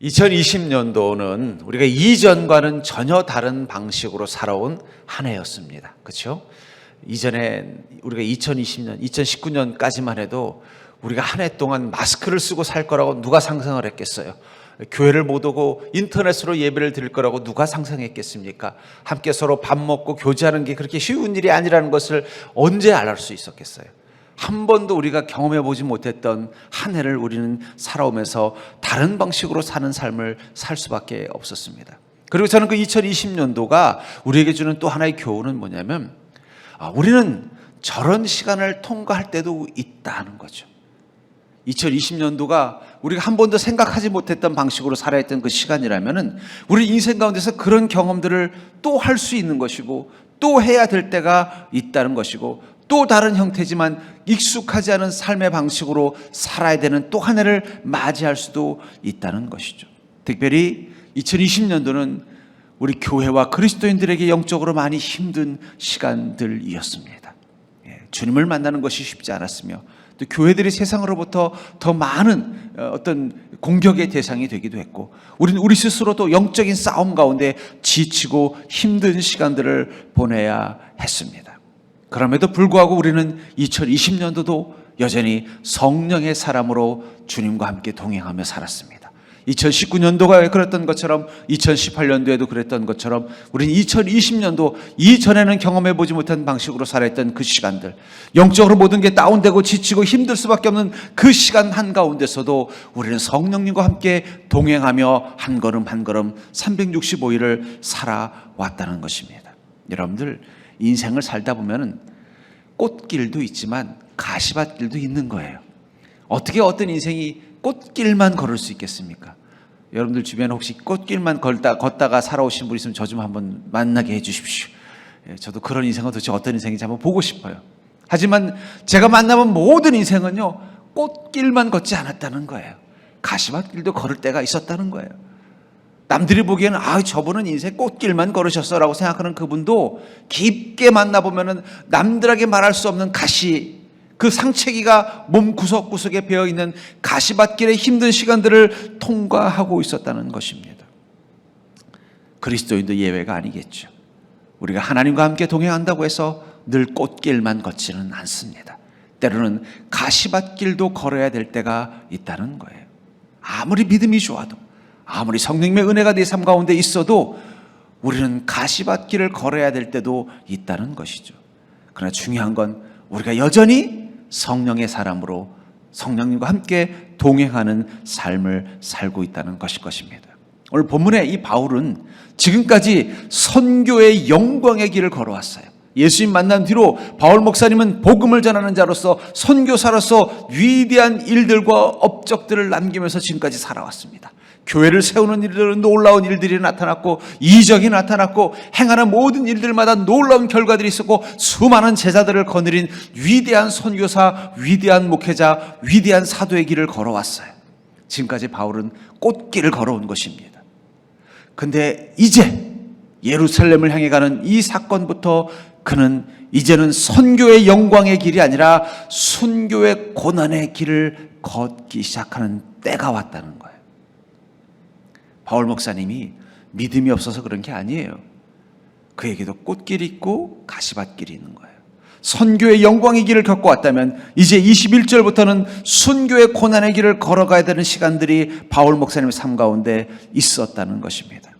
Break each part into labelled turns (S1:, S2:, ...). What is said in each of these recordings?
S1: 2020년도는 우리가 이전과는 전혀 다른 방식으로 살아온 한 해였습니다. 그렇죠? 이전에 우리가 2020년, 2019년까지만 해도 우리가 한 해 동안 마스크를 쓰고 살 거라고 누가 상상을 했겠어요? 교회를 못 오고 인터넷으로 예배를 드릴 거라고 누가 상상했겠습니까? 함께 서로 밥 먹고 교제하는 게 그렇게 쉬운 일이 아니라는 것을 언제 알 수 있었겠어요? 한 번도 우리가 경험해 보지 못했던 한 해를 우리는 살아오면서 다른 방식으로 사는 삶을 살 수밖에 없었습니다. 그리고 저는 그 2020년도가 우리에게 주는 또 하나의 교훈은 뭐냐면 우리는 저런 시간을 통과할 때도 있다는 거죠. 2020년도가 우리가 한 번도 생각하지 못했던 방식으로 살아야 했던 그 시간이라면은 우리 인생 가운데서 그런 경험들을 또 할 수 있는 것이고 또 해야 될 때가 있다는 것이고 또 다른 형태지만 익숙하지 않은 삶의 방식으로 살아야 되는 또 한 해를 맞이할 수도 있다는 것이죠. 특별히 2020년도는 우리 교회와 그리스도인들에게 영적으로 많이 힘든 시간들이었습니다. 주님을 만나는 것이 쉽지 않았으며 또 교회들이 세상으로부터 더 많은 어떤 공격의 대상이 되기도 했고 우리는 우리 스스로도 영적인 싸움 가운데 지치고 힘든 시간들을 보내야 했습니다. 그럼에도 불구하고 우리는 2020년도도 여전히 성령의 사람으로 주님과 함께 동행하며 살았습니다. 2019년도가 그랬던 것처럼 2018년도에도 그랬던 것처럼 우리는 2020년도 이전에는 경험해보지 못한 방식으로 살아했던 그 시간들, 영적으로 모든 게 다운되고 지치고 힘들 수밖에 없는 그 시간 한가운데서도 우리는 성령님과 함께 동행하며 한 걸음 한 걸음 365일을 살아왔다는 것입니다. 여러분들 인생을 살다 보면 꽃길도 있지만 가시밭길도 있는 거예요. 어떻게 어떤 인생이 꽃길만 걸을 수 있겠습니까? 여러분들 주변에 혹시 꽃길만 걷다가 살아오신 분 있으면 저 좀 한번 만나게 해 주십시오. 저도 그런 인생은 도대체 어떤 인생인지 한번 보고 싶어요. 하지만 제가 만나본 모든 인생은요, 꽃길만 걷지 않았다는 거예요. 가시밭길도 걸을 때가 있었다는 거예요. 남들이 보기에는 저분은 인생 꽃길만 걸으셨어 라고 생각하는 그분도 깊게 만나보면 남들에게 말할 수 없는 그 상체기가 몸 구석구석에 배어있는 가시밭길의 힘든 시간들을 통과하고 있었다는 것입니다. 그리스도인도 예외가 아니겠죠. 우리가 하나님과 함께 동행한다고 해서 늘 꽃길만 걷지는 않습니다. 때로는 가시밭길도 걸어야 될 때가 있다는 거예요. 아무리 믿음이 좋아도 아무리 성령님의 은혜가 내 삶 가운데 있어도 우리는 가시밭길을 걸어야 될 때도 있다는 것이죠. 그러나 중요한 건 우리가 여전히 성령의 사람으로 성령님과 함께 동행하는 삶을 살고 있다는 것일 것입니다. 오늘 본문에 이 바울은 지금까지 선교의 영광의 길을 걸어왔어요. 예수님 만난 뒤로 바울 목사님은 복음을 전하는 자로서 선교사로서 위대한 일들과 업적들을 남기면서 지금까지 살아왔습니다. 교회를 세우는 일들은 놀라운 일들이 나타났고 이적이 나타났고 행하는 모든 일들마다 놀라운 결과들이 있었고 수많은 제자들을 거느린 위대한 선교사, 위대한 목회자, 위대한 사도의 길을 걸어왔어요. 지금까지 바울은 꽃길을 걸어온 것입니다. 근데 이제 예루살렘을 향해 가는 이 사건부터 그는 이제는 선교의 영광의 길이 아니라 순교의 고난의 길을 걷기 시작하는 때가 왔다는 거예요. 바울 목사님이 믿음이 없어서 그런 게 아니에요. 그에게도 꽃길이 있고 가시밭길이 있는 거예요. 선교의 영광의 길을 겪고 왔다면 이제 21절부터는 순교의 고난의 길을 걸어가야 되는 시간들이 바울 목사님의 삶 가운데 있었다는 것입니다.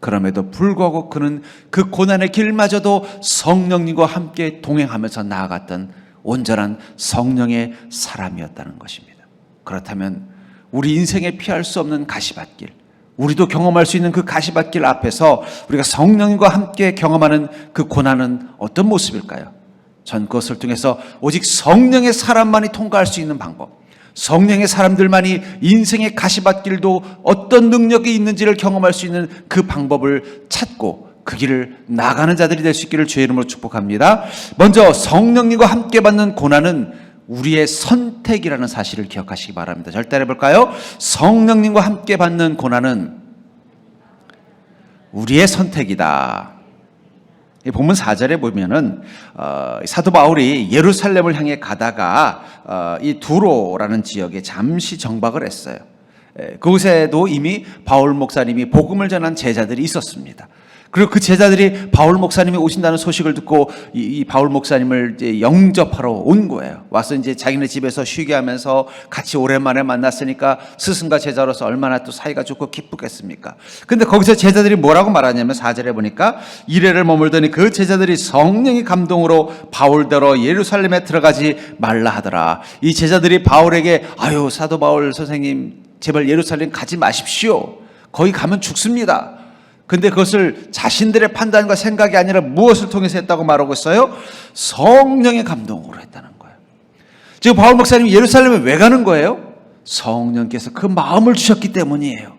S1: 그럼에도 불구하고 그는 그 고난의 길마저도 성령님과 함께 동행하면서 나아갔던 온전한 성령의 사람이었다는 것입니다. 그렇다면 우리 인생에 피할 수 없는 가시밭길, 우리도 경험할 수 있는 그 가시밭길 앞에서 우리가 성령님과 함께 경험하는 그 고난은 어떤 모습일까요? 전 그것을 통해서 오직 성령의 사람만이 통과할 수 있는 방법, 성령의 사람들만이 인생의 가시밭길도 어떤 능력이 있는지를 경험할 수 있는 그 방법을 찾고 그 길을 나가는 자들이 될 수 있기를 주의 이름으로 축복합니다. 먼저 성령님과 함께 받는 고난은 우리의 선택이라는 사실을 기억하시기 바랍니다. 절대로 해볼까요? 성령님과 함께 받는 고난은 우리의 선택이다. 본문 4절에 보면은 사도 바울이 예루살렘을 향해 가다가 이 두로라는 지역에 잠시 정박을 했어요. 그곳에도 이미 바울 목사님이 복음을 전한 제자들이 있었습니다. 그리고 그 제자들이 바울 목사님이 오신다는 소식을 듣고 이 바울 목사님을 이제 영접하러 온 거예요. 와서 이제 자기네 집에서 쉬게 하면서 같이 오랜만에 만났으니까 스승과 제자로서 얼마나 또 사이가 좋고 기쁘겠습니까? 근데 거기서 제자들이 뭐라고 말하냐면 4절에 보니까 이래를 머물더니 그 제자들이 성령의 감동으로 바울더러 예루살렘에 들어가지 말라 하더라. 이 제자들이 바울에게 아유 사도 바울 선생님 제발 예루살렘 가지 마십시오. 거기 가면 죽습니다. 근데 그것을 자신들의 판단과 생각이 아니라 무엇을 통해서 했다고 말하고 있어요? 성령의 감동으로 했다는 거예요. 지금 바울 목사님이 예루살렘에 왜 가는 거예요? 성령께서 그 마음을 주셨기 때문이에요.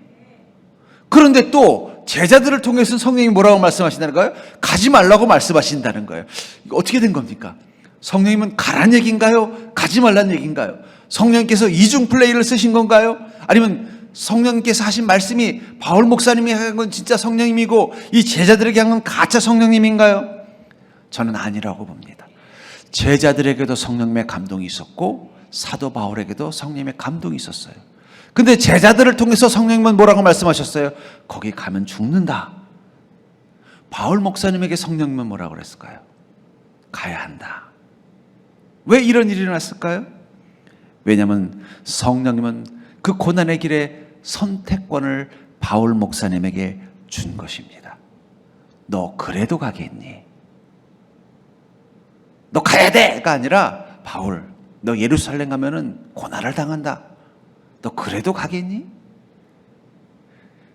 S1: 그런데 또 제자들을 통해서 성령이 뭐라고 말씀하신다는 거예요? 가지 말라고 말씀하신다는 거예요. 이거 어떻게 된 겁니까? 성령님은 가란 얘기인가요? 가지 말란 얘기인가요? 성령께서 이중 플레이를 쓰신 건가요? 아니면 성령께서 하신 말씀이 바울 목사님이 한 건 진짜 성령님이고 이 제자들에게 한 건 가짜 성령님인가요? 저는 아니라고 봅니다. 제자들에게도 성령님의 감동이 있었고 사도 바울에게도 성령님의 감동이 있었어요. 근데 제자들을 통해서 성령님은 뭐라고 말씀하셨어요? 거기 가면 죽는다. 바울 목사님에게 성령님은 뭐라고 그랬을까요? 가야 한다. 왜 이런 일이 일어났을까요? 왜냐하면 성령님은 그 고난의 길에 선택권을 바울 목사님에게 준 것입니다. 너 그래도 가겠니? 너 가야 돼가 아니라 바울 너 예루살렘 가면은 고난을 당한다. 너 그래도 가겠니?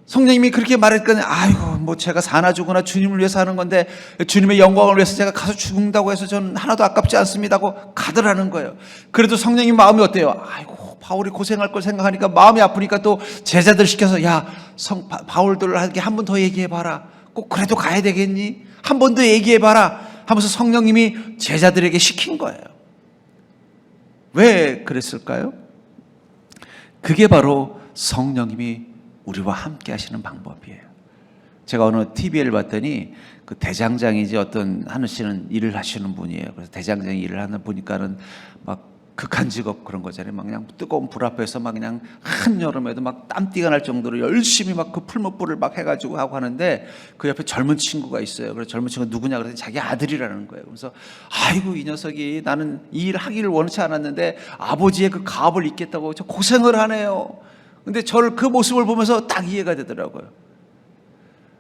S1: 성령님이 그렇게 말했더니 아이고 뭐 제가 사나 죽으나 주님을 위해서 하는 건데 주님의 영광을 위해서 제가 가서 죽는다고 해서 저는 하나도 아깝지 않습니다 하고 가더라는 거예요. 그래도 성령님 마음이 어때요? 아이고 바울이 고생할 걸 생각하니까 마음이 아프니까 또 제자들 시켜서 야 바울들에게 한 번 더 얘기해봐라. 꼭 그래도 가야 되겠니? 한 번 더 얘기해봐라 하면서 성령님이 제자들에게 시킨 거예요. 왜 그랬을까요? 그게 바로 성령님이 우리와 함께 하시는 방법이에요. 제가 어느 TV를 봤더니 그 대장장이지 어떤 하시는 일을 하시는 분이에요. 그래서 대장장이 일을 하는 보니까는 막 극한 직업 그런 거잖아요. 막 그냥 뜨거운 불 앞에서 막 그냥 한여름에도 막 땀띠가 날 정도로 열심히 막 그 풀무불을 막 해가지고 하고 하는데 그 옆에 젊은 친구가 있어요. 그래서 젊은 친구가 누구냐 그랬더니 자기 아들이라는 거예요. 그래서 아이고 이 녀석이 나는 이 일 하기를 원치 않았는데 아버지의 그 가업을 잊겠다고 저 고생을 하네요. 근데 저를 그 모습을 보면서 딱 이해가 되더라고요.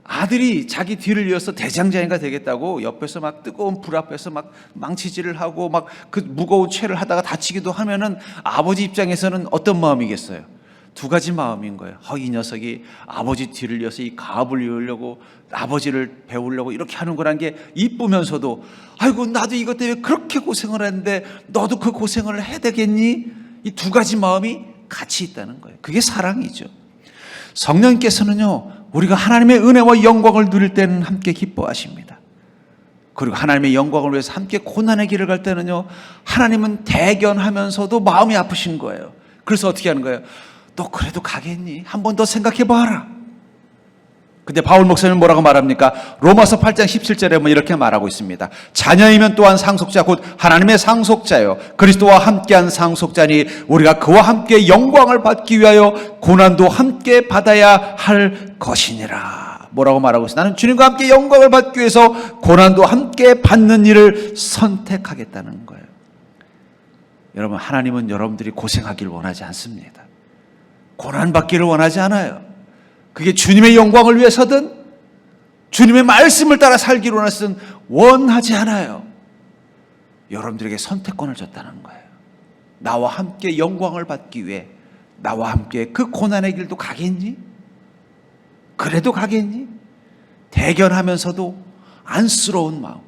S1: 아들이 자기 뒤를 이어서 대장장이가 되겠다고 옆에서 막 뜨거운 불 앞에서 막 망치질을 하고 막 그 무거운 채를 하다가 다치기도 하면은 아버지 입장에서는 어떤 마음이겠어요? 두 가지 마음인 거예요. 이 녀석이 아버지 뒤를 이어서 이 가업을 이으려고 아버지를 배우려고 이렇게 하는 거란 게 이쁘면서도 아이고 나도 이것 때문에 그렇게 고생을 했는데 너도 그 고생을 해야 되겠니? 이 두 가지 마음이 같이 있다는 거예요. 그게 사랑이죠. 성령께서는요 우리가 하나님의 은혜와 영광을 누릴 때는 함께 기뻐하십니다. 그리고 하나님의 영광을 위해서 함께 고난의 길을 갈 때는요 하나님은 대견하면서도 마음이 아프신 거예요. 그래서 어떻게 하는 거예요? 너 그래도 가겠니? 한 번 더 생각해 봐라. 근데 바울 목사님은 뭐라고 말합니까? 로마서 8장 17절에 보면 이렇게 말하고 있습니다. 자녀이면 또한 상속자 곧 하나님의 상속자요 그리스도와 함께한 상속자니 우리가 그와 함께 영광을 받기 위하여 고난도 함께 받아야 할 것이니라. 뭐라고 말하고 있어요? 나는 주님과 함께 영광을 받기 위해서 고난도 함께 받는 일을 선택하겠다는 거예요. 여러분 하나님은 여러분들이 고생하기를 원하지 않습니다. 고난받기를 원하지 않아요. 그게 주님의 영광을 위해서든 주님의 말씀을 따라 살기를 원하든 원하지 않아요. 여러분들에게 선택권을 줬다는 거예요. 나와 함께 영광을 받기 위해 나와 함께 그 고난의 길도 가겠니? 그래도 가겠니? 대견하면서도 안쓰러운 마음.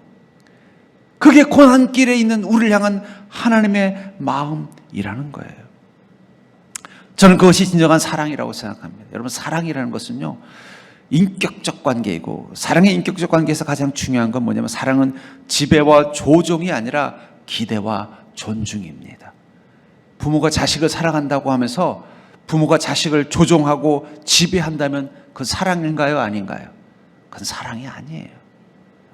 S1: 그게 고난길에 있는 우리를 향한 하나님의 마음이라는 거예요. 저는 그것이 진정한 사랑이라고 생각합니다. 여러분 사랑이라는 것은요 인격적 관계이고 사랑의 인격적 관계에서 가장 중요한 건 뭐냐면 사랑은 지배와 조종이 아니라 기대와 존중입니다. 부모가 자식을 사랑한다고 하면서 부모가 자식을 조종하고 지배한다면 그건 사랑인가요? 아닌가요? 그건 사랑이 아니에요.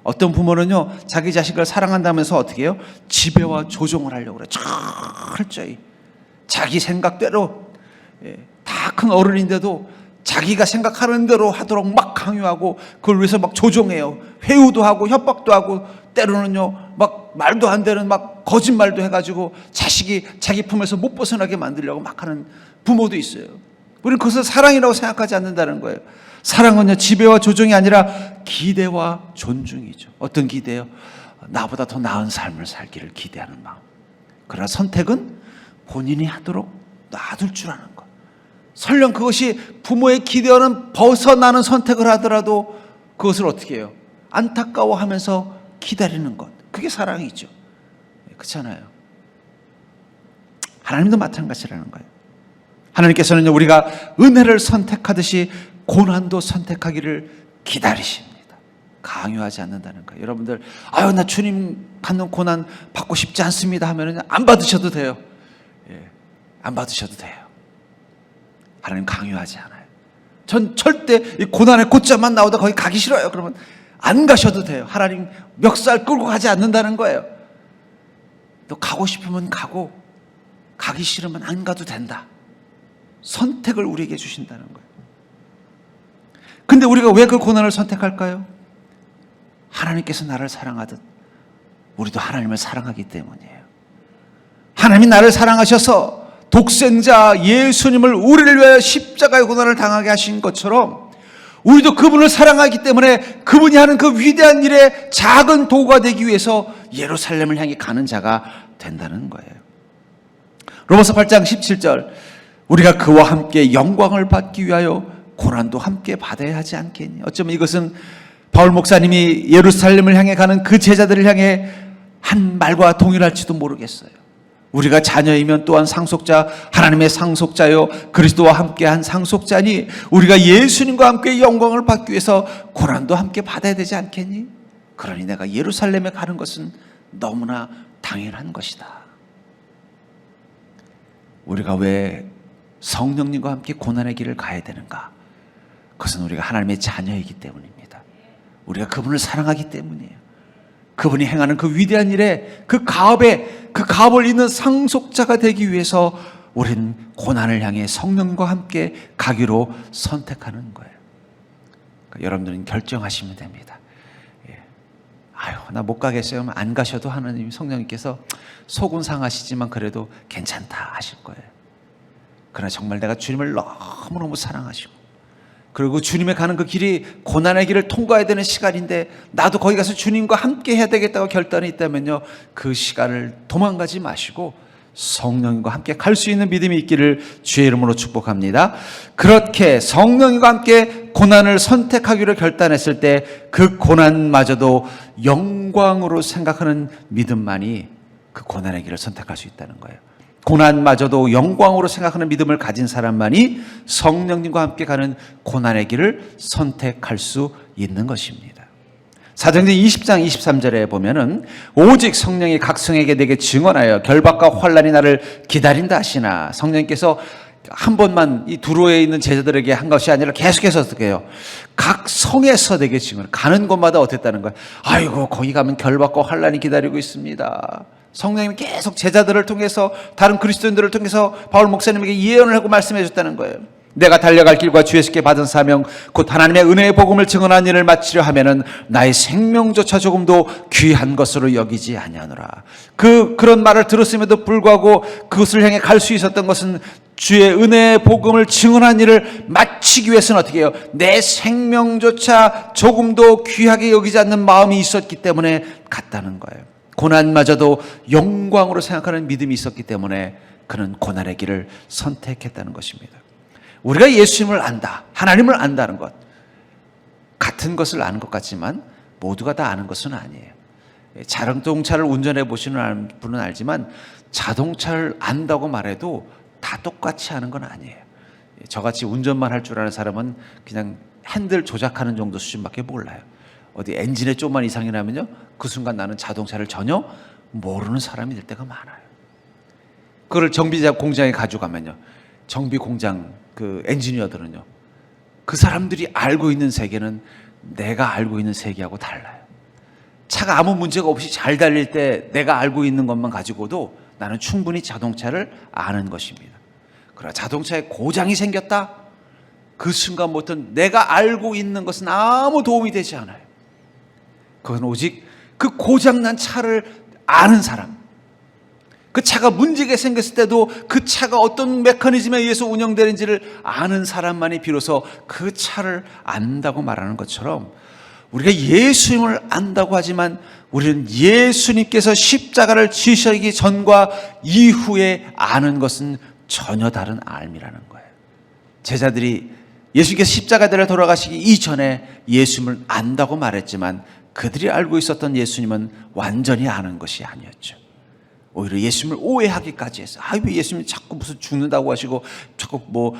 S1: 어떤 부모는요 자기 자식을 사랑한다면서 어떻게 해요? 지배와 조종을 하려고 그래요. 철저히 자기 생각대로 다 큰 어른인데도 자기가 생각하는 대로 하도록 막 강요하고 그걸 위해서 막 조종해요. 회유도 하고 협박도 하고 때로는요 막 말도 안 되는 막 거짓말도 해가지고 자식이 자기 품에서 못 벗어나게 만들려고 막 하는 부모도 있어요. 우리는 그것을 사랑이라고 생각하지 않는다는 거예요. 사랑은요 지배와 조종이 아니라 기대와 존중이죠. 어떤 기대요? 나보다 더 나은 삶을 살기를 기대하는 마음. 그러나 선택은 본인이 하도록 놔둘 줄 아는 것. 설령 그것이 부모의 기대와는 벗어나는 선택을 하더라도 그것을 어떻게 해요? 안타까워하면서 기다리는 것. 그게 사랑이죠. 그렇잖아요. 하나님도 마찬가지라는 거예요. 하나님께서는 우리가 은혜를 선택하듯이 고난도 선택하기를 기다리십니다. 강요하지 않는다는 거예요. 여러분들 아유 나 주님 받는 고난 받고 싶지 않습니다 하면은 안 받으셔도 돼요. 안 받으셔도 돼요. 하나님 강요하지 않아요. 전 절대 이 고난의 곧자만 나오다 거기 가기 싫어요. 그러면 안 가셔도 돼요. 하나님 멱살 끌고 가지 않는다는 거예요. 또 가고 싶으면 가고 가기 싫으면 안 가도 된다. 선택을 우리에게 주신다는 거예요. 근데 우리가 왜 그 고난을 선택할까요? 하나님께서 나를 사랑하듯 우리도 하나님을 사랑하기 때문이에요. 하나님이 나를 사랑하셔서 독생자 예수님을 우리를 위하여 십자가의 고난을 당하게 하신 것처럼 우리도 그분을 사랑하기 때문에 그분이 하는 그 위대한 일에 작은 도구가 되기 위해서 예루살렘을 향해 가는 자가 된다는 거예요. 로마서 8장 17절 우리가 그와 함께 영광을 받기 위하여 고난도 함께 받아야 하지 않겠니? 어쩌면 이것은 바울 목사님이 예루살렘을 향해 가는 그 제자들을 향해 한 말과 동일할지도 모르겠어요. 우리가 자녀이면 또한 상속자, 하나님의 상속자요 그리스도와 함께한 상속자니 우리가 예수님과 함께 영광을 받기 위해서 고난도 함께 받아야 되지 않겠니? 그러니 내가 예루살렘에 가는 것은 너무나 당연한 것이다. 우리가 왜 성령님과 함께 고난의 길을 가야 되는가? 그것은 우리가 하나님의 자녀이기 때문입니다. 우리가 그분을 사랑하기 때문이에요. 그분이 행하는 그 위대한 일에 그 가업을 잇는 상속자가 되기 위해서 우리는 고난을 향해 성령과 함께 가기로 선택하는 거예요. 그러니까 여러분들은 결정하시면 됩니다. 아유, 나 못 가겠어요. 하면 안 가셔도 하나님 성령님께서 속은 상하시지만 그래도 괜찮다 하실 거예요. 그러나 정말 내가 주님을 너무너무 사랑하시고 그리고 주님의 가는 그 길이 고난의 길을 통과해야 되는 시간인데 나도 거기 가서 주님과 함께 해야 되겠다고 결단이 있다면요 그 시간을 도망가지 마시고 성령님과 함께 갈 수 있는 믿음이 있기를 주의 이름으로 축복합니다. 그렇게 성령님과 함께 고난을 선택하기로 결단했을 때 그 고난마저도 영광으로 생각하는 믿음만이 그 고난의 길을 선택할 수 있다는 거예요. 고난마저도 영광으로 생각하는 믿음을 가진 사람만이 성령님과 함께 가는 고난의 길을 선택할 수 있는 것입니다. 사도행전 20장 23절에 보면은 오직 성령이 각 성에게 내게 증언하여 결박과 환난이 나를 기다린다 하시나 성령님께서 한 번만 이 두로에 있는 제자들에게 한 것이 아니라 계속해서 어떻게 해요? 각 성에서 내게 증언 가는 곳마다 어땠다는 거예요? 아이고 거기 가면 결박과 환난이 기다리고 있습니다. 성령님이 계속 제자들을 통해서 다른 그리스도인들을 통해서 바울 목사님에게 예언을 하고 말씀해 줬다는 거예요. 내가 달려갈 길과 주 예수께 받은 사명 곧 하나님의 은혜의 복음을 증언하는 일을 마치려 하면은 나의 생명조차 조금도 귀한 것으로 여기지 아니하노라. 그런 말을 들었음에도 불구하고 그것을 향해 갈 수 있었던 것은 주의 은혜의 복음을 증언하는 일을 마치기 위해서는 어떻게 해요? 내 생명조차 조금도 귀하게 여기지 않는 마음이 있었기 때문에 갔다는 거예요. 고난마저도 영광으로 생각하는 믿음이 있었기 때문에 그는 고난의 길을 선택했다는 것입니다. 우리가 예수님을 안다, 하나님을 안다는 것 같은 것을 아는 것 같지만 모두가 다 아는 것은 아니에요. 자동차를 운전해 보시는 분은 알지만 자동차를 안다고 말해도 다 똑같이 아는 건 아니에요. 저같이 운전만 할 줄 아는 사람은 그냥 핸들 조작하는 정도 수준밖에 몰라요. 어디 엔진에 좀만 이상이 나면요 그 순간 나는 자동차를 전혀 모르는 사람이 될 때가 많아요. 그걸 정비 공장에 가져가면요 정비 공장 그 엔지니어들은요 그 사람들이 알고 있는 세계는 내가 알고 있는 세계하고 달라요. 차가 아무 문제가 없이 잘 달릴 때 내가 알고 있는 것만 가지고도 나는 충분히 자동차를 아는 것입니다. 그러나 자동차에 고장이 생겼다? 그 순간부터 내가 알고 있는 것은 아무 도움이 되지 않아요. 그건 오직 그 고장난 차를 아는 사람, 그 차가 문제가 생겼을 때도 그 차가 어떤 메커니즘에 의해서 운영되는지를 아는 사람만이 비로소 그 차를 안다고 말하는 것처럼, 우리가 예수님을 안다고 하지만 우리는 예수님께서 십자가를 지시기 전과 이후에 아는 것은 전혀 다른 알미라는 거예요. 제자들이 예수님께서 십자가에 돌아가시기 이전에 예수님을 안다고 말했지만 그들이 알고 있었던 예수님은 완전히 아는 것이 아니었죠. 오히려 예수님을 오해하기까지 했어요. 왜 예수님이 자꾸 무슨 죽는다고 하시고 자꾸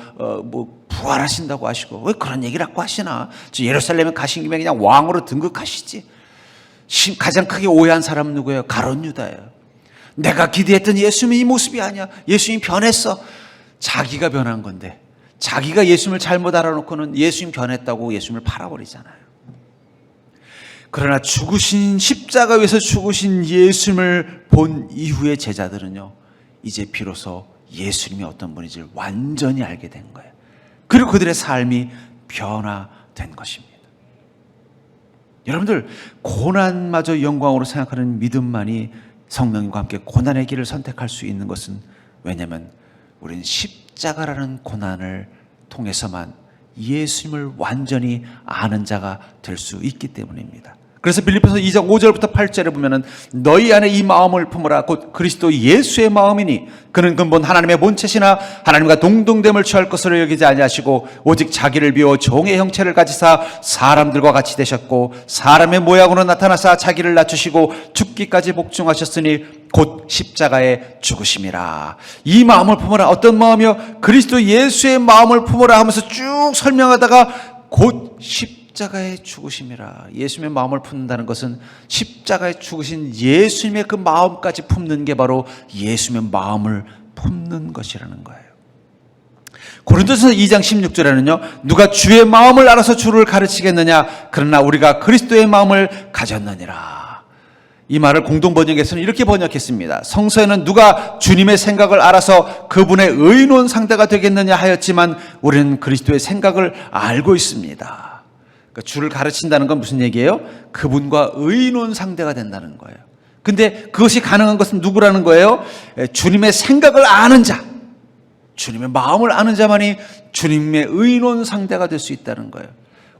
S1: 부활하신다고 하시고 왜 그런 얘기를 하고 하시나? 예루살렘에 가신 김에 그냥 왕으로 등극하시지. 가장 크게 오해한 사람은 누구예요? 가룟 유다예요. 내가 기대했던 예수님이 이 모습이 아니야. 예수님이 변했어. 자기가 변한 건데, 자기가 예수님을 잘못 알아놓고는 예수님 변했다고 예수님을 팔아버리잖아요. 그러나 죽으신 십자가 위에서 죽으신 예수님을 본 이후의 제자들은요, 이제 비로소 예수님이 어떤 분인지를 완전히 알게 된 거예요. 그리고 그들의 삶이 변화된 것입니다. 여러분들, 고난마저 영광으로 생각하는 믿음만이 성령님과 함께 고난의 길을 선택할 수 있는 것은, 왜냐하면 우리는 십자가라는 고난을 통해서만 예수님을 완전히 아는 자가 될 수 있기 때문입니다. 그래서 빌립보서 2장 5절부터 8절에 보면은 너희 안에 이 마음을 품으라 곧 그리스도 예수의 마음이니 그는 근본 하나님의 본체시나 하나님과 동등됨을 취할 것으로 여기지 아니하시고 오직 자기를 비워 종의 형체를 가지사 사람들과 같이 되셨고 사람의 모양으로 나타나사 자기를 낮추시고 죽기까지 복종하셨으니 곧 십자가에 죽으심이라. 이 마음을 품으라. 어떤 마음이요? 그리스도 예수의 마음을 품으라 하면서 쭉 설명하다가 곧 십자가에 죽으심이라. 예수님의 마음을 품는다는 것은 십자가에 죽으신 예수님의 그 마음까지 품는 게 바로 예수님의 마음을 품는 것이라는 거예요. 고린도전서 2장 16절에는요, 누가 주의 마음을 알아서 주를 가르치겠느냐? 그러나 우리가 그리스도의 마음을 가졌느니라. 이 말을 공동번역에서는 이렇게 번역했습니다. 성서에는 누가 주님의 생각을 알아서 그분의 의논 상대가 되겠느냐 하였지만 우리는 그리스도의 생각을 알고 있습니다. 그러니까 주를 가르친다는 건 무슨 얘기예요? 그분과 의논 상대가 된다는 거예요. 근데 그것이 가능한 것은 누구라는 거예요? 주님의 생각을 아는 자, 주님의 마음을 아는 자만이 주님의 의논 상대가 될 수 있다는 거예요.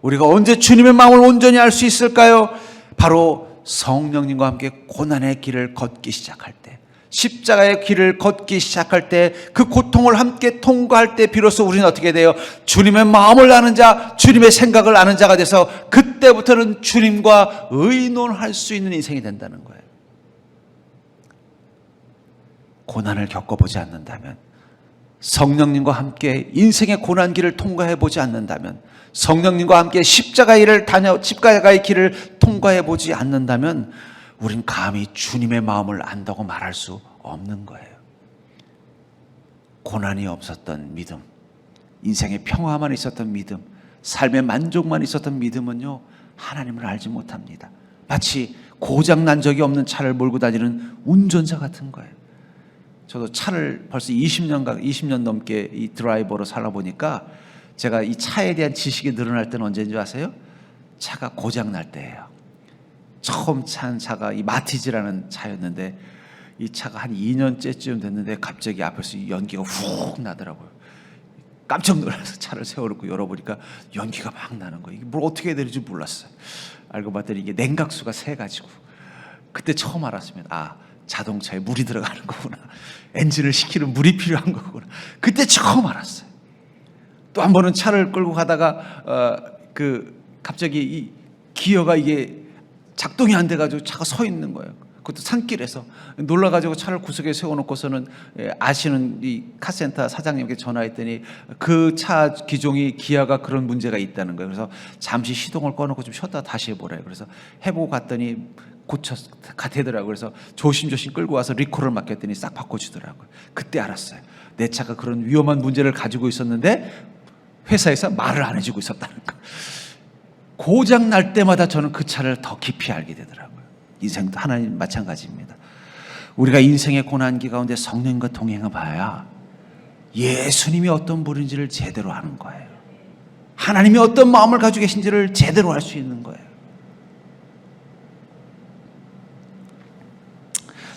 S1: 우리가 언제 주님의 마음을 온전히 알 수 있을까요? 바로 성령님과 함께 고난의 길을 걷기 시작할 때, 십자가의 길을 걷기 시작할 때, 그 고통을 함께 통과할 때 비로소 우리는 어떻게 돼요? 주님의 마음을 아는 자, 주님의 생각을 아는 자가 돼서 그때부터는 주님과 의논할 수 있는 인생이 된다는 거예요. 고난을 겪어보지 않는다면, 성령님과 함께 인생의 고난길을 통과해보지 않는다면, 성령님과 함께 십자가의 길을 통과해보지 않는다면 우린 감히 주님의 마음을 안다고 말할 수 없는 거예요. 고난이 없었던 믿음, 인생의 평화만 있었던 믿음, 삶의 만족만 있었던 믿음은요, 하나님을 알지 못합니다. 마치 고장난 적이 없는 차를 몰고 다니는 운전자 같은 거예요. 저도 차를 벌써 20년 넘게 이 드라이버로 살아보니까 제가 이 차에 대한 지식이 늘어날 때는 언제인 줄 아세요? 차가 고장날 때예요. 처음 찬 차가 이 마티즈라는 차였는데 이 차가 한 2년째쯤 됐는데 갑자기 앞에서 연기가 훅 나더라고요. 깜짝 놀라서 차를 세워놓고 열어보니까 연기가 막 나는 거예요. 이게 뭘 어떻게 해야 되는지 몰랐어요. 알고 봤더니 이게 냉각수가 새가지고, 그때 처음 알았습니다. 자동차에 물이 들어가는 거구나. 엔진을 식히는 물이 필요한 거구나. 그때 처음 알았어요. 또 한 번은 차를 끌고 가다가 갑자기 이 기어가 이게 작동이 안 돼가지고 차가 서 있는 거예요. 그것도 산길에서 놀라가지고 차를 구석에 세워놓고서는 아시는 이 카센터 사장님께 전화했더니 그 차 기종이 기아가 그런 문제가 있다는 거예요. 그래서 잠시 시동을 꺼놓고 좀 쉬었다 다시 해보래요. 그래서 해보고 갔더니 되더라고요. 그래서 조심조심 끌고 와서 리콜을 맡겼더니 싹 바꿔주더라고요. 그때 알았어요. 내 차가 그런 위험한 문제를 가지고 있었는데 회사에서 말을 안 해주고 있었다는 거. 고장 날 때마다 저는 그 차를 더 깊이 알게 되더라고요. 인생도 하나님 마찬가지입니다. 우리가 인생의 고난기 가운데 성령과 동행해 봐야 예수님이 어떤 분인지를 제대로 아는 거예요. 하나님이 어떤 마음을 가지고 계신지를 제대로 알 수 있는 거예요.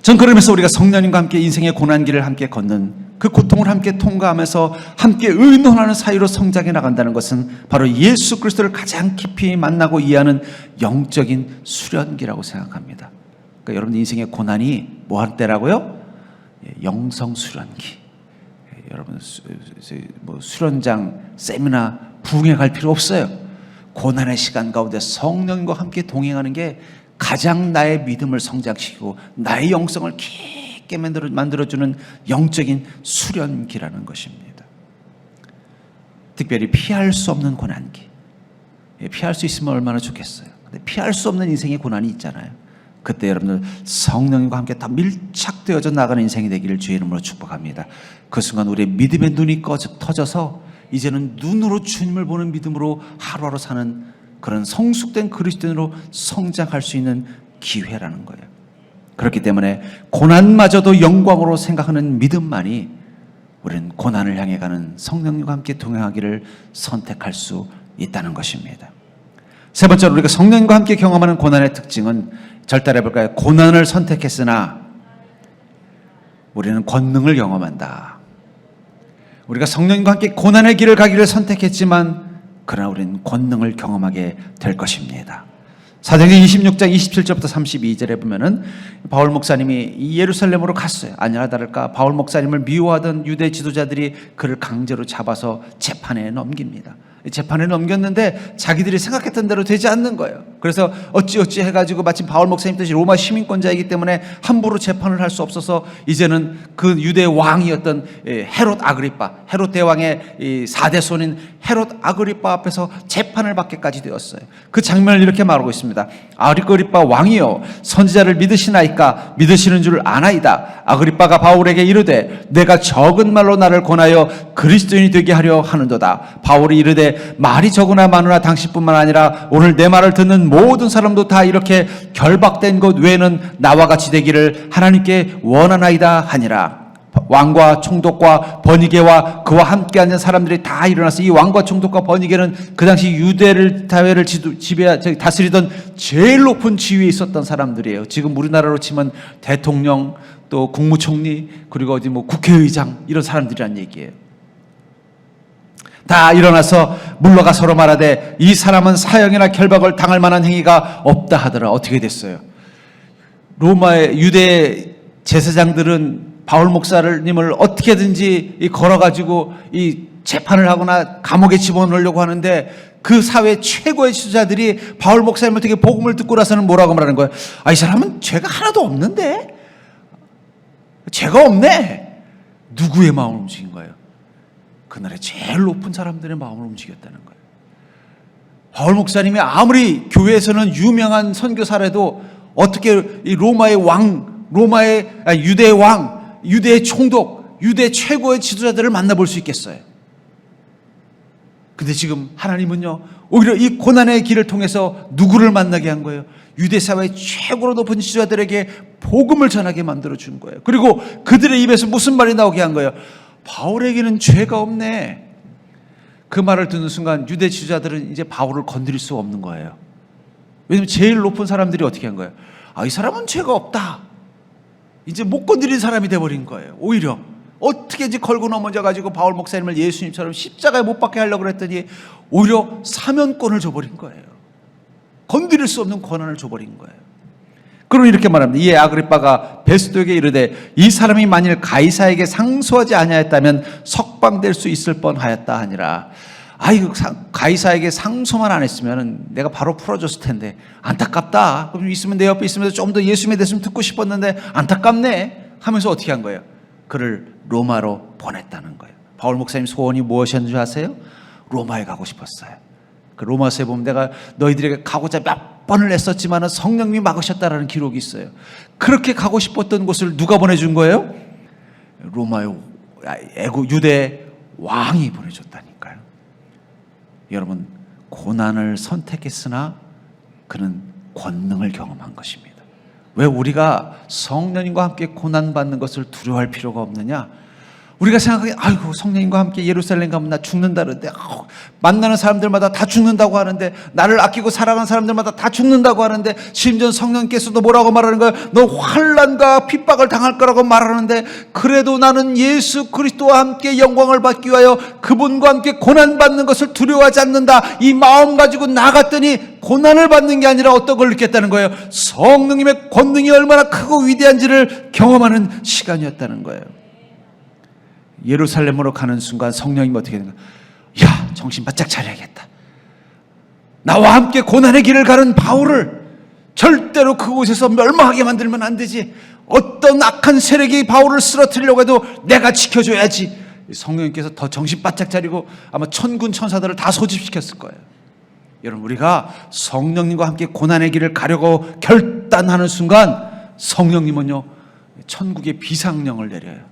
S1: 전 그러면서 우리가 성령님과 함께 인생의 고난길을 함께 걷는 그 고통을 함께 통과하면서 함께 의논하는 사이로 성장해 나간다는 것은 바로 예수 그리스도를 가장 깊이 만나고 이해하는 영적인 수련기라고 생각합니다. 그러니까 여러분 인생의 고난이 뭐 할 때라고요? 영성 수련기. 여러분 뭐 수련장, 세미나, 부흥회 갈 필요 없어요. 고난의 시간 가운데 성령님과 함께 동행하는 게 가장 나의 믿음을 성장시키고 나의 영성을 깊게 만들어주는 영적인 수련기라는 것입니다. 특별히 피할 수 없는 고난기. 피할 수 있으면 얼마나 좋겠어요. 근데 피할 수 없는 인생의 고난이 있잖아요. 그때 여러분들 성령님과 함께 더 밀착되어져 나가는 인생이 되기를 주의 이름으로 축복합니다. 그 순간 우리의 믿음의 눈이 터져서 이제는 눈으로 주님을 보는 믿음으로 하루하루 사는 그런 성숙된 그리스도인으로 성장할 수 있는 기회라는 거예요. 그렇기 때문에 고난마저도 영광으로 생각하는 믿음만이 우리는 고난을 향해 가는 성령님과 함께 동행하기를 선택할 수 있다는 것입니다. 세 번째로 우리가 성령님과 함께 경험하는 고난의 특징은 절단해 볼까요? 고난을 선택했으나 우리는 권능을 경험한다. 우리가 성령님과 함께 고난의 길을 가기를 선택했지만 그러나 우리는 권능을 경험하게 될 것입니다. 사도행전 26장 27절부터 32절에 보면은 바울 목사님이 예루살렘으로 갔어요. 아니나 다를까 바울 목사님을 미워하던 유대 지도자들이 그를 강제로 잡아서 재판에 넘깁니다. 재판에 넘겼는데 자기들이 생각했던 대로 되지 않는 거예요. 그래서 어찌어찌 해가지고 마침 바울 목사님 뜻이 로마 시민권자이기 때문에 함부로 재판을 할 수 없어서 이제는 그 유대 왕이었던 헤롯 아그리파, 헤롯 대왕의 4대 손인 헤롯 아그리파 앞에서 재판을 받게까지 되었어요. 그 장면을 이렇게 말하고 있습니다. 아그리파 왕이여 선지자를 믿으시나이까? 믿으시는 줄 아나이다. 아그리파가 바울에게 이르되 내가 적은 말로 나를 권하여 그리스도인이 되게 하려 하는도다. 바울이 이르되 말이 적으나 많으나 당신뿐만 아니라 오늘 내 말을 듣는 모든 사람도 다 이렇게 결박된 것 외에는 나와 같이 되기를 하나님께 원하나이다 하니라. 왕과 총독과 버니게와 그와 함께 앉은 사람들이 다 일어나서 이 왕과 총독과 버니게는 그 당시 유대를 사회를 다스리던 제일 높은 지위에 있었던 사람들이에요. 지금 우리나라로 치면 대통령, 또 국무총리, 그리고 어디 뭐 국회의장 이런 사람들이란 얘기예요. 다 일어나서 물러가 서로 말하되 이 사람은 사형이나 결박을 당할 만한 행위가 없다 하더라. 어떻게 됐어요? 로마의 유대 제사장들은 바울 목사님을 어떻게든지 걸어가지고 이 재판을 하거나 감옥에 집어넣으려고 하는데 그 사회 최고의 지도자들이 바울 목사님을 되게 복음을 듣고 나서는 뭐라고 말하는 거예요? 아, 이 사람은 죄가 하나도 없는데? 죄가 없네. 누구의 마음을 움직인 거예요? 그날의 제일 높은 사람들의 마음을 움직였다는 거예요. 바울 목사님이 아무리 교회에서는 유명한 선교사라도 어떻게 이 로마의 왕, 유대의 왕, 유대의 총독, 유대 최고의 지도자들을 만나볼 수 있겠어요? 근데 지금 하나님은요, 오히려 이 고난의 길을 통해서 누구를 만나게 한 거예요? 유대 사회의 최고로 높은 지도자들에게 복음을 전하게 만들어준 거예요. 그리고 그들의 입에서 무슨 말이 나오게 한 거예요? 바울에게는 죄가 없네. 그 말을 듣는 순간 유대 지도자들은 이제 바울을 건드릴 수 없는 거예요. 왜냐하면 제일 높은 사람들이 어떻게 한 거예요? 아, 이 사람은 죄가 없다. 이제 못 건드린 사람이 돼버린 거예요. 오히려 어떻게 이제 걸고 넘어져가지고 바울 목사님을 예수님처럼 십자가에 못 박게 하려고 그랬더니 오히려 사면권을 줘버린 거예요. 건드릴 수 없는 권한을 줘버린 거예요. 그러면 이렇게 말합니다. 이에 아그리빠가 베스도에게 이르되 이 사람이 만일 가이사에게 상소하지 아니하였다면 석방될 수 있을 뻔하였다 하니라. 아이고, 가이사에게 상소만 안 했으면 내가 바로 풀어줬을 텐데 안타깝다. 그럼 있으면 내 옆에 있으면서 좀 더 예수님에 대해서 듣고 싶었는데 안타깝네 하면서 어떻게 한 거예요? 그를 로마로 보냈다는 거예요. 바울 목사님 소원이 무엇이었는 줄 아세요? 로마에 가고 싶었어요. 그 로마서에 보면 내가 너희들에게 가고자 몇 번을 애썼지만 성령님이 막으셨다라는 기록이 있어요. 그렇게 가고 싶었던 곳을 누가 보내준 거예요? 로마의 유대 왕이 보내줬다니까요. 여러분, 고난을 선택했으나 그는 권능을 경험한 것입니다. 왜 우리가 성령님과 함께 고난받는 것을 두려워할 필요가 없느냐? 우리가 생각하기에 아이고 성령님과 함께 예루살렘 가면 나 죽는다는데 만나는 사람들마다 다 죽는다고 하는데 나를 아끼고 사랑하는 사람들마다 다 죽는다고 하는데 심지어 성령께서도 뭐라고 말하는 거야? 너 환난과 핍박을 당할 거라고 말하는데 그래도 나는 예수 그리스도와 함께 영광을 받기 위하여 그분과 함께 고난받는 것을 두려워하지 않는다. 이 마음 가지고 나갔더니 고난을 받는 게 아니라 어떤 걸 느꼈다는 거예요. 성령님의 권능이 얼마나 크고 위대한지를 경험하는 시간이었다는 거예요. 예루살렘으로 가는 순간 성령님이 어떻게 되는가? 야, 정신 바짝 차려야겠다. 나와 함께 고난의 길을 가는 바울을 절대로 그곳에서 멸망하게 만들면 안 되지. 어떤 악한 세력이 바울을 쓰러뜨리려고 해도 내가 지켜줘야지. 성령님께서 더 정신 바짝 차리고 아마 천군 천사들을 다 소집시켰을 거예요. 여러분, 우리가 성령님과 함께 고난의 길을 가려고 결단하는 순간 성령님은요, 천국의 비상령을 내려요.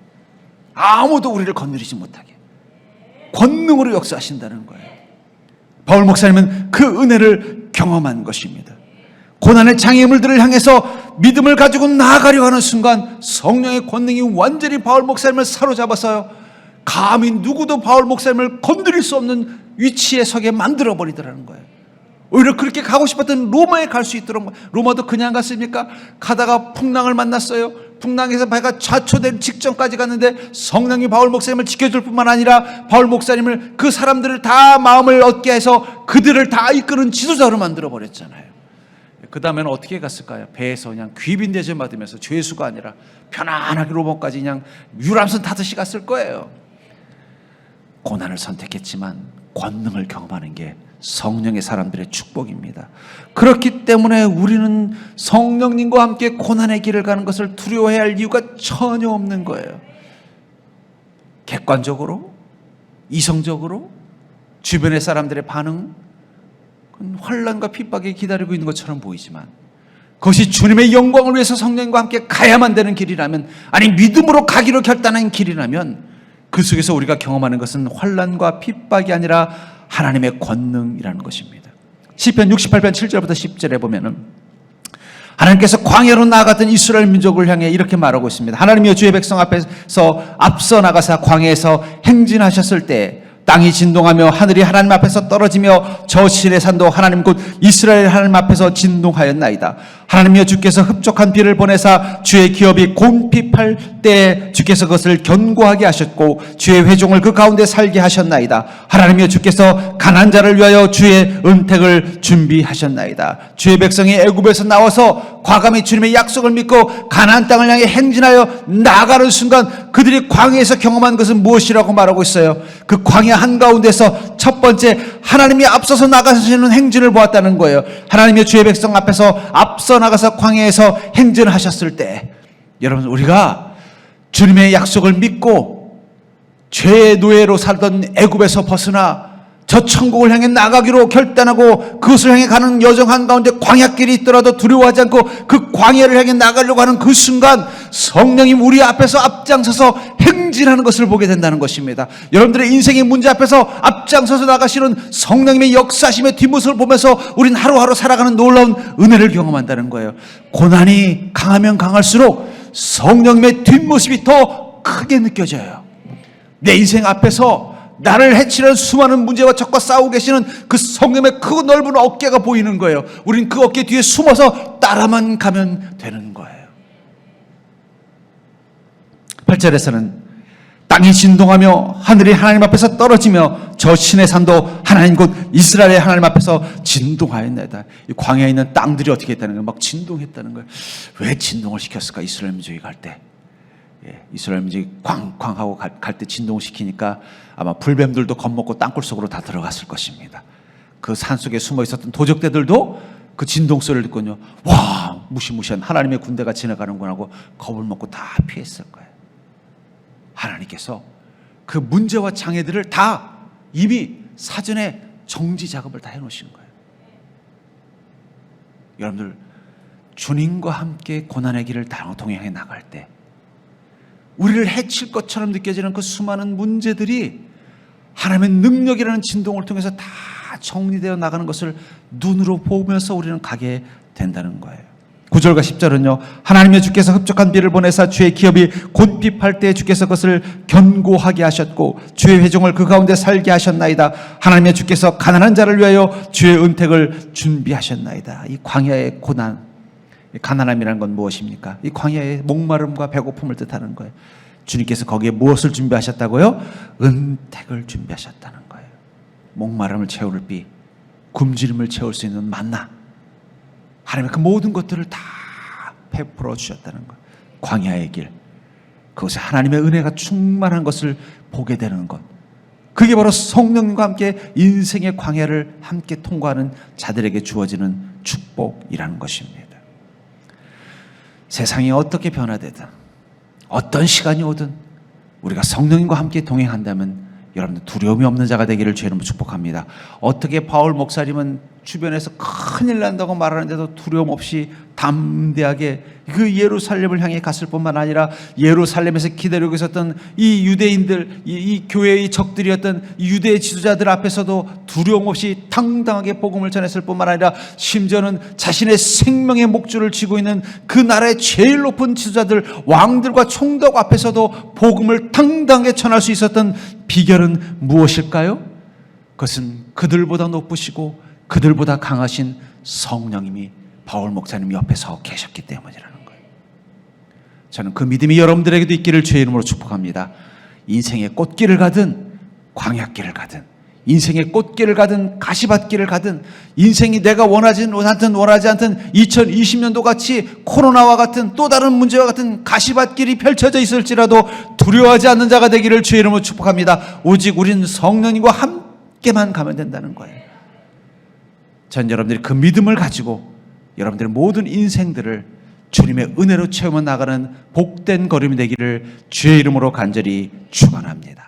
S1: 아무도 우리를 건드리지 못하게 권능으로 역사하신다는 거예요. 바울 목사님은 그 은혜를 경험한 것입니다. 고난의 장애물들을 향해서 믿음을 가지고 나아가려 하는 순간 성령의 권능이 완전히 바울 목사님을 사로잡아서요, 감히 누구도 바울 목사님을 건드릴 수 없는 위치에 서게 만들어버리더라는 거예요. 오히려 그렇게 가고 싶었던 로마에 갈 수 있도록. 로마도 그냥 갔습니까? 가다가 풍랑을 만났어요. 풍랑에서 배가 좌초된 직전까지 갔는데 성령이 바울 목사님을 지켜줄 뿐만 아니라 바울 목사님을, 그 사람들을 다 마음을 얻게 해서 그들을 다 이끄는 지도자로 만들어버렸잖아요. 그 다음에는 어떻게 갔을까요? 배에서 그냥 귀빈대접 받으면서 죄수가 아니라 편안하게 로마까지 그냥 유람선 타듯이 갔을 거예요. 고난을 선택했지만 권능을 경험하는 게 성령의 사람들의 축복입니다. 그렇기 때문에 우리는 성령님과 함께 고난의 길을 가는 것을 두려워해야 할 이유가 전혀 없는 거예요. 객관적으로, 이성적으로 주변의 사람들의 반응, 환난과 핍박이 기다리고 있는 것처럼 보이지만 그것이 주님의 영광을 위해서 성령님과 함께 가야만 되는 길이라면, 아니 믿음으로 가기로 결단한 길이라면 그 속에서 우리가 경험하는 것은 환난과 핍박이 아니라 하나님의 권능이라는 것입니다. 시편 68편 7절부터 10절에 보면은 하나님께서 광야로 나아갔던 이스라엘 민족을 향해 이렇게 말하고 있습니다. 하나님이여 주의 백성 앞에서 앞서 나가사 광야에서 행진하셨을 때 땅이 진동하며 하늘이 하나님 앞에서 떨어지며 저 신의 산도 하나님 곧 이스라엘 하나님 앞에서 진동하였나이다. 하나님이여 주께서 흡족한 비를 보내사 주의 기업이 곰핍할 때 주께서 그것을 견고하게 하셨고 주의 회종을 그 가운데 살게 하셨나이다. 하나님이여 주께서 가난한 자를 위하여 주의 은택을 준비하셨나이다. 주의 백성이 애굽에서 나와서 과감히 주님의 약속을 믿고 가나안 땅을 향해 행진하여 나아가는 순간 그들이 광야에서 경험한 것은 무엇이라고 말하고 있어요? 그 광야 한가운데서 첫 번째 하나님이 앞서서 나가시는 행진을 보았다는 거예요. 하나님의 주의 백성 앞에서 앞서 나가서 광야에서 행진하셨을 때, 여러분, 우리가 주님의 약속을 믿고 죄의 노예로 살던 애굽에서 벗어나 저 천국을 향해 나가기로 결단하고 그것을 향해 가는 여정 한가운데 광야길이 있더라도 두려워하지 않고 그 광야를 향해 나가려고 하는 그 순간 성령님 우리 앞에서 앞장서서 행진하는 것을 보게 된다는 것입니다. 여러분들의 인생의 문제 앞에서 앞장서서 나가시는 성령님의 역사심의 뒷모습을 보면서 우린 하루하루 살아가는 놀라운 은혜를 경험한다는 거예요. 고난이 강하면 강할수록 성령님의 뒷모습이 더 크게 느껴져요. 내 인생 앞에서 나를 해치는 수많은 문제와 적과 싸우고 계시는 그 성령의 크고 넓은 어깨가 보이는 거예요. 우린 그 어깨 뒤에 숨어서 따라만 가면 되는 거예요. 8절에서는 땅이 진동하며 하늘이 하나님 앞에서 떨어지며 저 신의 산도 하나님 곧 이스라엘의 하나님 앞에서 진동하였나이다. 이 광야에 있는 땅들이 어떻게 했다는 거예요? 막 진동했다는 거예요. 왜 진동을 시켰을까? 이스라엘 민족이 갈 때. 이스라엘 민족이 쾅쾅하고 갈 때 진동을 시키니까 아마 불뱀들도 겁먹고 땅굴 속으로 다 들어갔을 것입니다. 그 산속에 숨어 있었던 도적대들도 그 진동 소리를 듣고요, 와, 무시무시한 하나님의 군대가 지나가는구나 하고 겁을 먹고 다 피했을 거예요. 하나님께서 그 문제와 장애들을 다 이미 사전에 정지 작업을 다 해놓으신 거예요. 여러분들, 주님과 함께 고난의 길을 동행해 나갈 때 우리를 해칠 것처럼 느껴지는 그 수많은 문제들이 하나님의 능력이라는 진동을 통해서 다 정리되어 나가는 것을 눈으로 보면서 우리는 가게 된다는 거예요. 9절과 10절은요. 하나님의 주께서 흡족한 비를 보내사 주의 기업이 곤핍할 때 주께서 그것을 견고하게 하셨고 주의 회중을 그 가운데 살게 하셨나이다. 하나님의 주께서 가난한 자를 위하여 주의 은택을 준비하셨나이다. 이 광야의 고난, 가난함이라는 건 무엇입니까? 이 광야의 목마름과 배고픔을 뜻하는 거예요. 주님께서 거기에 무엇을 준비하셨다고요? 은택을 준비하셨다는 거예요. 목마름을 채울 비, 굶주림을 채울 수 있는 만나, 하나님의 그 모든 것들을 다 베풀어 주셨다는 것. 광야의 길, 그것에 하나님의 은혜가 충만한 것을 보게 되는 것, 그게 바로 성령님과 함께 인생의 광야를 함께 통과하는 자들에게 주어지는 축복이라는 것입니다. 세상이 어떻게 변화되든 어떤 시간이 오든 우리가 성령님과 함께 동행한다면 여러분들 두려움이 없는 자가 되기를 주의 이름으로 축복합니다. 어떻게 바울 목사님은 주변에서 큰일 난다고 말하는데도 두려움 없이 담대하게 그 예루살렘을 향해 갔을 뿐만 아니라 예루살렘에서 기다리고 있었던 이 유대인들, 이 교회의 적들이었던 유대 지도자들 앞에서도 두려움 없이 당당하게 복음을 전했을 뿐만 아니라 심지어는 자신의 생명의 목줄을 쥐고 있는 그 나라의 제일 높은 지도자들, 왕들과 총독 앞에서도 복음을 당당하게 전할 수 있었던 비결은 무엇일까요? 그것은 그들보다 높으시고 그들보다 강하신 성령님이 바울 목사님 옆에 서 계셨기 때문이라는 거예요. 저는 그 믿음이 여러분들에게도 있기를 주의 이름으로 축복합니다. 인생의 꽃길을 가든 광야길을 가든 인생의 꽃길을 가든 가시밭길을 가든 인생이 내가 원하지 않든 2020년도 같이 코로나와 같은 또 다른 문제와 같은 가시밭길이 펼쳐져 있을지라도 두려워하지 않는 자가 되기를 주의 이름으로 축복합니다. 오직 우리는 성령님과 함께만 가면 된다는 거예요. 전 여러분들이 그 믿음을 가지고 여러분들의 모든 인생들을 주님의 은혜로 채우며 나가는 복된 걸음이 되기를 주의 이름으로 간절히 축원합니다.